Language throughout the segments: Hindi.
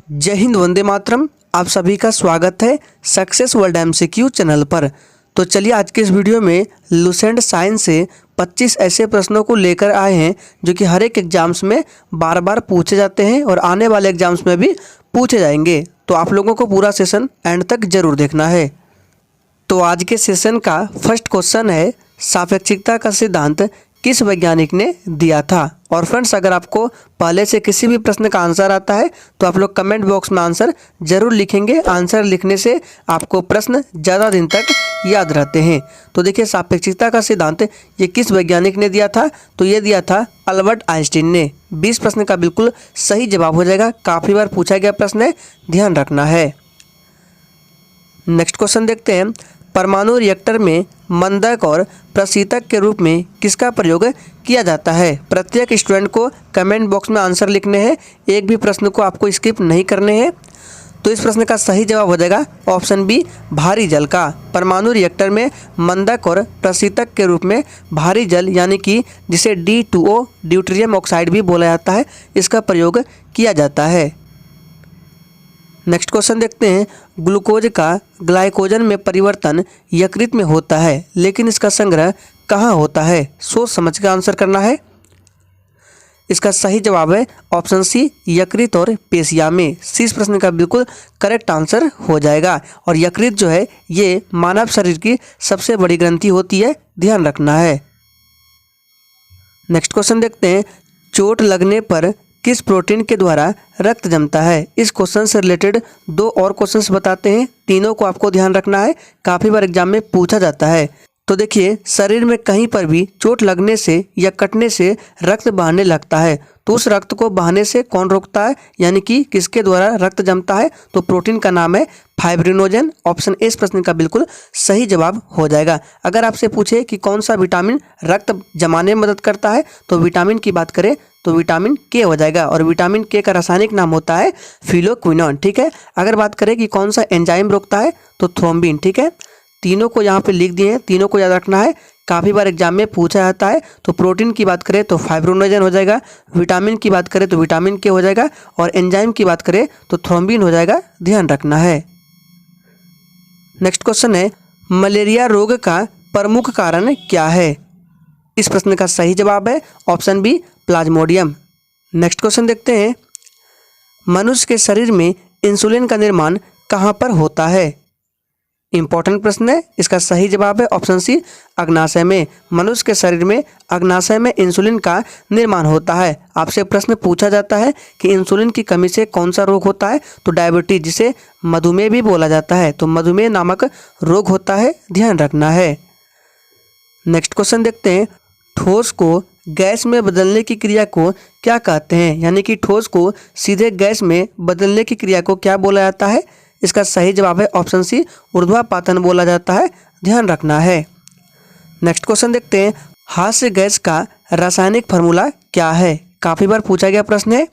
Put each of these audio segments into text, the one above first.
जय हिंद, वंदे मातरम। आप सभी का स्वागत है सक्सेस वर्ल्ड एमसीक्यू चैनल पर। तो चलिए आज के इस वीडियो में लुसेंट साइंस से 25 ऐसे प्रश्नों को लेकर आए हैं जो कि हर एक एग्जाम्स में बार बार पूछे जाते हैं और आने वाले एग्जाम्स में भी पूछे जाएंगे। तो आप लोगों को पूरा सेशन एंड तक जरूर देखना है। तो आज के सेशन का फर्स्ट क्वेश्चन है, सापेक्षिकता का सिद्धांत किस वैज्ञानिक ने दिया था। और फ्रेंड्स, अगर आपको पहले से किसी भी प्रश्न का आंसर आता है तो आप लोग कमेंट बॉक्स में आंसर जरूर लिखेंगे। आंसर लिखने से आपको प्रश्न ज़्यादा दिन तक याद रहते हैं। तो देखिए, सापेक्षिकता का सिद्धांत ये किस वैज्ञानिक ने दिया था, तो ये दिया था अल्बर्ट आइंस्टीन ने। 20 प्रश्न का बिल्कुल सही जवाब हो जाएगा। काफ़ी बार पूछा गया प्रश्न है, ध्यान रखना है। नेक्स्ट क्वेश्चन देखते हैं, परमाणु रिएक्टर में मंदक और प्रशीतक के रूप में किसका प्रयोग किया जाता है। प्रत्येक स्टूडेंट को कमेंट बॉक्स में आंसर लिखने हैं, एक भी प्रश्न को आपको स्किप नहीं करने हैं। तो इस प्रश्न का सही जवाब हो जाएगा ऑप्शन बी, भारी जल का। परमाणु रिएक्टर में मंदक और प्रशीतक के रूप में भारी जल यानी कि जिसे D2O ड्यूटेरियम ऑक्साइड भी बोला जाता है, इसका प्रयोग किया जाता है। नेक्स्ट क्वेश्चन देखते हैं, ग्लूकोज का ग्लाइकोजन में परिवर्तन यकृत में होता है, लेकिन इसका संग्रह कहाँ होता है। सोच समझ कर आंसर करना है। इसका सही जवाब है ऑप्शन सी, यकृत और पेशिया में। इस प्रश्न का बिल्कुल करेक्ट आंसर हो जाएगा। और यकृत जो है ये मानव शरीर की सबसे बड़ी ग्रंथि होती है, ध्यान रखना है। नेक्स्ट क्वेश्चन देखते हैं, चोट लगने पर किस प्रोटीन के द्वारा रक्त जमता है। इस क्वेश्चन से रिलेटेड 2 और क्वेश्चंस बताते हैं, तीनों को आपको ध्यान रखना है, काफ़ी बार एग्जाम में पूछा जाता है। तो देखिए, शरीर में कहीं पर भी चोट लगने से या कटने से रक्त बहने लगता है, तो उस रक्त को बहने से कौन रोकता है, यानी कि किसके द्वारा रक्त जमता है। तो प्रोटीन का नाम है फाइब्रिनोजन। ऑप्शन ए इस प्रश्न का बिल्कुल सही जवाब हो जाएगा। अगर आपसे पूछे कि कौन सा विटामिन रक्त जमाने में मदद करता है, तो विटामिन की बात करें तो विटामिन के हो जाएगा। और विटामिन के का रासायनिक नाम होता है फिलोक्विनोन। ठीक है। अगर बात करें कि कौन सा एंजाइम रोकता है, तो थ्रोम्बिन। ठीक है। तीनों को यहाँ पे लिख दिए हैं, तीनों को याद रखना है, काफ़ी बार एग्जाम में पूछा जाता है। तो प्रोटीन की बात करें तो फाइब्रिनोजन हो जाएगा, विटामिन की बात करें तो विटामिन के हो जाएगा, और एंजाइम की बात करें तो थ्रोम्बिन हो जाएगा, ध्यान रखना है। नेक्स्ट क्वेश्चन है, मलेरिया रोग का प्रमुख कारण क्या है। इस प्रश्न का सही जवाब है option B, plasmodium. Next question देखते हैं, मनुष्य के शरीर में इंसुलिन का निर्माण कहाँ पर होता है। इंपॉर्टेंट प्रश्न है। इसका सही जवाब है ऑप्शन सी, अग्नाशय में। मनुष्य के शरीर में अग्नाशय में इंसुलिन का निर्माण होता है। आपसे प्रश्न पूछा जाता है कि इंसुलिन की कमी से कौन सा रोग होता है, तो डायबिटीज, जिसे मधुमेह भी बोला जाता है, तो मधुमेह नामक रोग होता है, ध्यान रखना है। नेक्स्ट क्वेश्चन देखते हैं, ठोस को गैस में बदलने की क्रिया को क्या कहते हैं, यानी कि ठोस को सीधे गैस में बदलने की क्रिया को क्या बोला जाता है। इसका सही जवाब है ऑप्शन सी, ऊर्ध्वापातन बोला जाता है, ध्यान रखना है। नेक्स्ट क्वेश्चन देखते हैं, हास्य गैस का रासायनिक फार्मूला क्या है। काफ़ी बार पूछा गया प्रश्न है।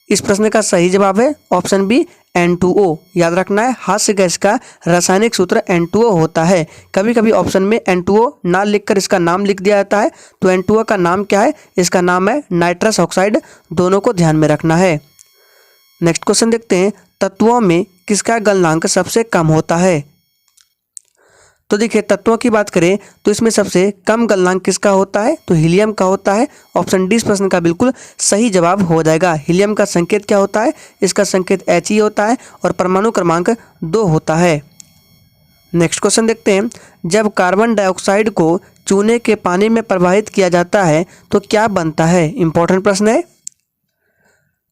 इस प्रश्न का सही जवाब है ऑप्शन बी, N2O। याद रखना है, हास्य गैस का रासायनिक सूत्र N2O होता है। कभी कभी ऑप्शन में N2O ना लिखकर इसका नाम लिख दिया जाता है, तो N2O का नाम क्या है, इसका नाम है नाइट्रस ऑक्साइड। दोनों को ध्यान में रखना है। नेक्स्ट क्वेश्चन देखते हैं, तत्वों में किसका गलनांक सबसे कम होता है। तो देखिए, तत्वों की बात करें तो इसमें सबसे कम गलनांक किसका होता है, तो हीलियम का होता है। ऑप्शन डी इस प्रश्न का बिल्कुल सही जवाब हो जाएगा। हीलियम का संकेत क्या होता है, इसका संकेत He होता है, और परमाणु क्रमांक 2 होता है। नेक्स्ट क्वेश्चन देखते हैं, जब कार्बन डाइऑक्साइड को चूने के पानी में प्रवाहित किया जाता है तो क्या बनता है। इंपॉर्टेंट प्रश्न है।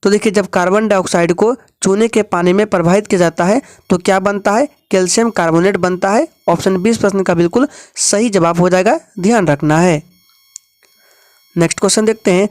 तो देखिए, जब कार्बन डाइऑक्साइड को चूने के पानी में प्रवाहित किया जाता है तो क्या बनता है, कैल्शियम कार्बोनेट बनता है। ऑप्शन बी इस प्रश्न का बिल्कुल सही जवाब हो जाएगा, ध्यान रखना है। नेक्स्ट क्वेश्चन देखते हैं,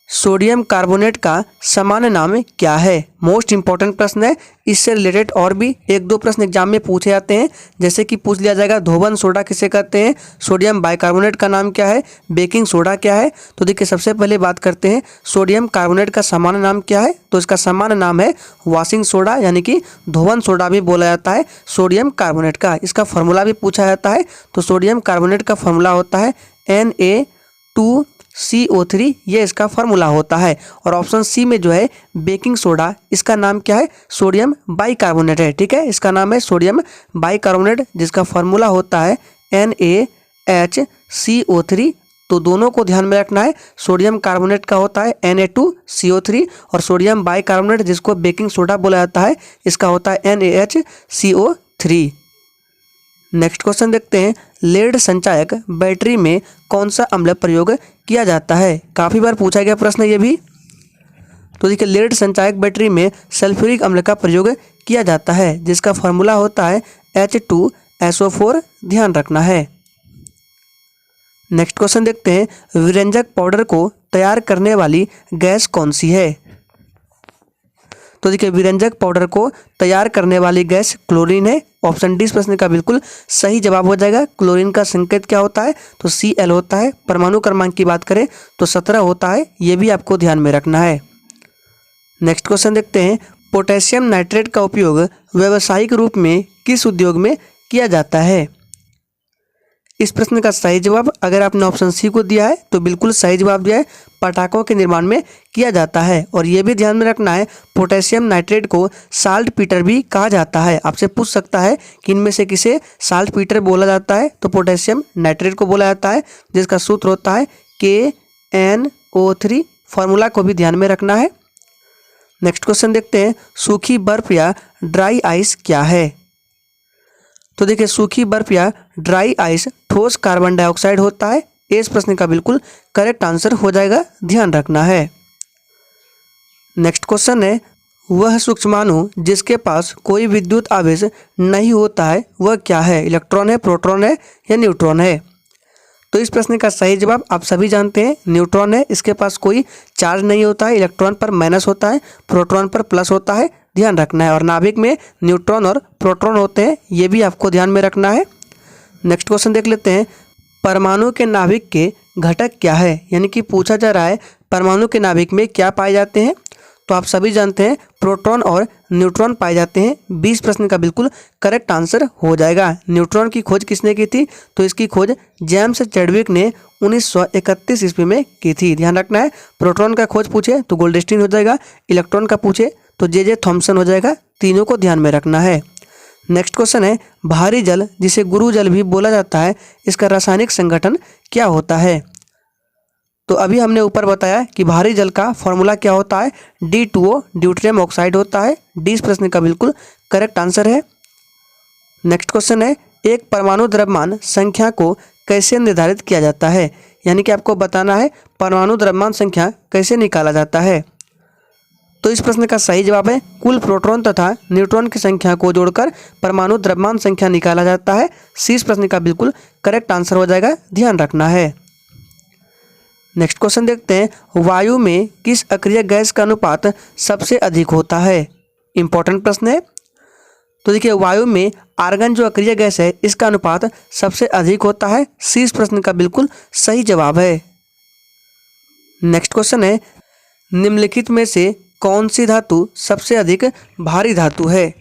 सोडियम कार्बोनेट का सामान्य नाम क्या है। मोस्ट इंपॉर्टेंट प्रश्न है। इससे रिलेटेड और भी 1-2 प्रश्न एग्जाम में पूछे जाते हैं, जैसे कि पूछ लिया जाएगा धोबन सोडा किसे कहते हैं, सोडियम बाइकार्बोनेट का नाम क्या है, बेकिंग सोडा क्या है। तो देखिए, सबसे पहले बात करते हैं सोडियम कार्बोनेट का सामान्य नाम क्या है। तो इसका सामान्य नाम है वॉशिंग सोडा, यानी कि धोबन सोडा भी बोला जाता है सोडियम कार्बोनेट का। इसका फॉर्मूला भी पूछा जाता है, तो सोडियम कार्बोनेट का फॉर्मूला होता है Na2 CO3 ये इसका फार्मूला होता है। और ऑप्शन सी में जो है बेकिंग सोडा, इसका नाम क्या है? सोडियम बाइकार्बोनेट है। ठीक है, इसका नाम है सोडियम बाइकार्बोनेट, जिसका फार्मूला होता है NaHCO3। तो दोनों को ध्यान में रखना है। सोडियम कार्बोनेट का होता है Na2CO3 और सोडियम बाइकार्बोनेट जिसको बेकिंग सोडा बोला जाता है, इसका होता है NaHCO3। नेक्स्ट क्वेश्चन देखते हैं, लेड संचायक बैटरी में कौन सा अम्ल प्रयोग किया जाता है? काफ़ी बार पूछा गया प्रश्न ये भी। तो देखिए, लेड संचायक बैटरी में सल्फ्यूरिक अम्ल का प्रयोग किया जाता है, जिसका फार्मूला होता है H2SO4, ध्यान रखना है। नेक्स्ट क्वेश्चन देखते हैं, विरंजक पाउडर को तैयार करने वाली गैस कौन सी है? तो देखिए, विरंजक पाउडर को तैयार करने वाली गैस क्लोरीन है। ऑप्शन डी इस प्रश्न का बिल्कुल सही जवाब हो जाएगा। क्लोरीन का संकेत क्या होता है? तो Cl होता है। परमाणु क्रमांक की बात करें तो 17 होता है, ये भी आपको ध्यान में रखना है। नेक्स्ट क्वेश्चन देखते हैं, पोटेशियम नाइट्रेट का उपयोग व्यावसायिक रूप में किस उद्योग में किया जाता है? इस प्रश्न का सही जवाब, अगर आपने ऑप्शन सी को दिया है तो बिल्कुल सही जवाब दिया है, पटाखों के निर्माण में किया जाता है। और ये भी ध्यान में रखना है, पोटेशियम नाइट्रेट को साल्ट पीटर भी कहा जाता है। आपसे पूछ सकता है कि इनमें से किसे साल्ट पीटर बोला जाता है? तो पोटेशियम नाइट्रेट को बोला जाता है, जिसका सूत्र होता है KNO3। फार्मूला को भी ध्यान में रखना है। नेक्स्ट क्वेश्चन देखते हैं, सूखी बर्फ या ड्राई आइस क्या है? तो देखिए, सूखी बर्फ या ड्राई आइस ठोस कार्बन डाइऑक्साइड होता है। इस प्रश्न का बिल्कुल करेक्ट आंसर हो जाएगा, ध्यान रखना है। नेक्स्ट क्वेश्चन है, वह सूक्ष्माणु जिसके पास कोई विद्युत आवेश नहीं होता है वह क्या है? इलेक्ट्रॉन है, प्रोटॉन है या न्यूट्रॉन है? तो इस प्रश्न का सही जवाब आप सभी जानते हैं, न्यूट्रॉन है। इसके पास कोई चार्ज नहीं होता है, इलेक्ट्रॉन पर माइनस होता है, प्रोटॉन पर प्लस होता है, ध्यान रखना है। और नाभिक में न्यूट्रॉन और प्रोटॉन होते हैं, ये भी आपको ध्यान में रखना है। नेक्स्ट क्वेश्चन देख लेते हैं, परमाणु के नाभिक के घटक क्या है? यानी कि पूछा जा रहा है परमाणु के नाभिक में क्या पाए जाते हैं? तो आप सभी जानते हैं प्रोटॉन और न्यूट्रॉन पाए जाते हैं। 20 प्रश्न का बिल्कुल करेक्ट आंसर हो जाएगा। न्यूट्रॉन की खोज किसने की थी? तो इसकी खोज जेम्स चैडविक ने 1931 ईस्वी में की थी, ध्यान रखना है। प्रोटॉन का खोज पूछे तो गोल्डस्टीन हो जाएगा, इलेक्ट्रॉन का पूछे तो J.J. थॉम्सन हो जाएगा। तीनों को ध्यान में रखना है। नेक्स्ट क्वेश्चन है, भारी जल जिसे गुरु जल भी बोला जाता है, इसका रासायनिक संगठन क्या होता है? तो अभी हमने ऊपर बताया कि भारी जल का फॉर्मूला क्या होता है? D2O, ड्यूटेरियम ऑक्साइड होता है। डी इस प्रश्न का बिल्कुल करेक्ट आंसर है। नेक्स्ट क्वेश्चन है, एक परमाणु द्रव्यमान संख्या को कैसे निर्धारित किया जाता है? यानी कि आपको बताना है परमाणु द्रव्यमान संख्या कैसे निकाला जाता है। तो इस प्रश्न का सही जवाब है, कुल प्रोटॉन तथा न्यूट्रॉन की संख्या को जोड़कर परमाणु द्रव्यमान संख्या निकाला जाता है। सी इस प्रश्न का बिल्कुल करेक्ट आंसर हो जाएगा, ध्यान रखना है। नेक्स्ट क्वेश्चन देखते हैं, वायु में किस अक्रिय गैस का अनुपात सबसे अधिक होता है? इंपॉर्टेंट प्रश्न है। तो देखिए, वायु में आर्गन जो अक्रिय गैस है इसका अनुपात सबसे अधिक होता है। सी इस प्रश्न का बिल्कुल सही जवाब है। नेक्स्ट क्वेश्चन है, निम्नलिखित में से कौन सी धातु सबसे अधिक भारी धातु है?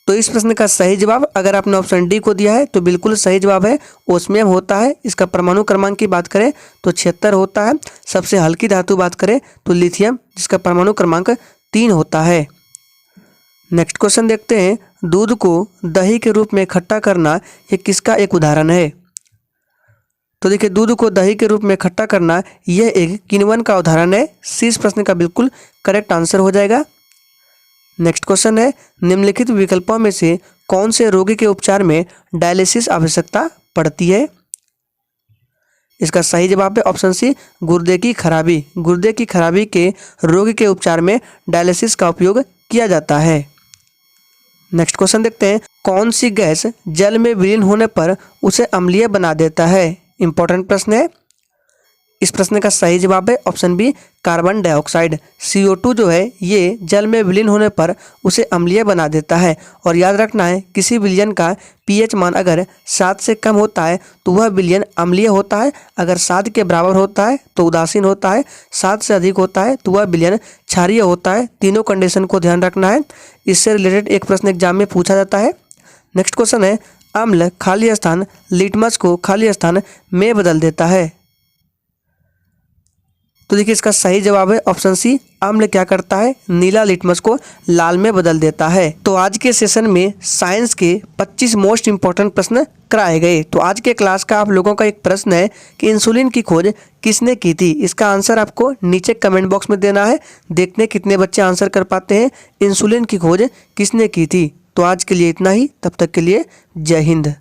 तो इस प्रश्न का सही जवाब, अगर आपने ऑप्शन डी को दिया है तो बिल्कुल सही जवाब है, ओस्मियम होता है। इसका परमाणु क्रमांक की बात करें तो 76 होता है। सबसे हल्की धातु बात करें तो लिथियम, जिसका परमाणु क्रमांक 3 होता है। नेक्स्ट क्वेश्चन देखते हैं, दूध को दही के रूप में खट्टा करना ये किसका एक उदाहरण है? तो देखिए, दूध को दही के रूप में खट्टा करना यह एक किण्वन का उदाहरण है। सी इस प्रश्न का बिल्कुल करेक्ट आंसर हो जाएगा। नेक्स्ट क्वेश्चन है, निम्नलिखित विकल्पों में से कौन से रोगी के उपचार में डायलिसिस आवश्यकता पड़ती है? इसका सही जवाब है ऑप्शन सी, गुर्दे की खराबी। गुर्दे की खराबी के रोगी के उपचार में डायलिसिस का उपयोग किया जाता है। नेक्स्ट क्वेश्चन देखते हैं, कौन सी गैस जल में विलीन होने पर उसे अम्लीय बना देता है? इंपॉर्टेंट प्रश्न है। इस प्रश्न का सही जवाब है option B, carbon dioxide. CO2 जो है ये जल में विलीन होने पर उसे अम्लीय बना देता है। और याद रखना है, किसी विलयन का pH मान अगर 7 से कम होता है तो वह विलयन अम्लीय होता है। अगर 7 के बराबर होता है तो उदासीन होता है, 7 से अधिक होता है तो वह विलयन क्षारीय होता है। तीनों कंडीशन को ध्यान रखना है। इससे रिलेटेड एक प्रश्न एग्जाम में पूछा जाता है। नेक्स्ट क्वेश्चन है, अम्ल खाली स्थान लिटमस को खाली स्थान में बदल देता है। तो देखिए इसका सही जवाब है ऑप्शन सी, अम्ल क्या करता है, नीला लिटमस को लाल में बदल देता है। तो आज के सेशन में साइंस के 25 मोस्ट इंपॉर्टेंट प्रश्न कराए गए। तो आज के क्लास का आप लोगों का एक प्रश्न है कि इंसुलिन की खोज किसने की थी। इसका आंसर आपको नीचे कमेंट बॉक्स में देना है। देखते हैं कितने बच्चे आंसर कर पाते हैं, इंसुलिन की खोज किसने की थी। तो आज के लिए इतना ही, तब तक के लिए जय हिंद।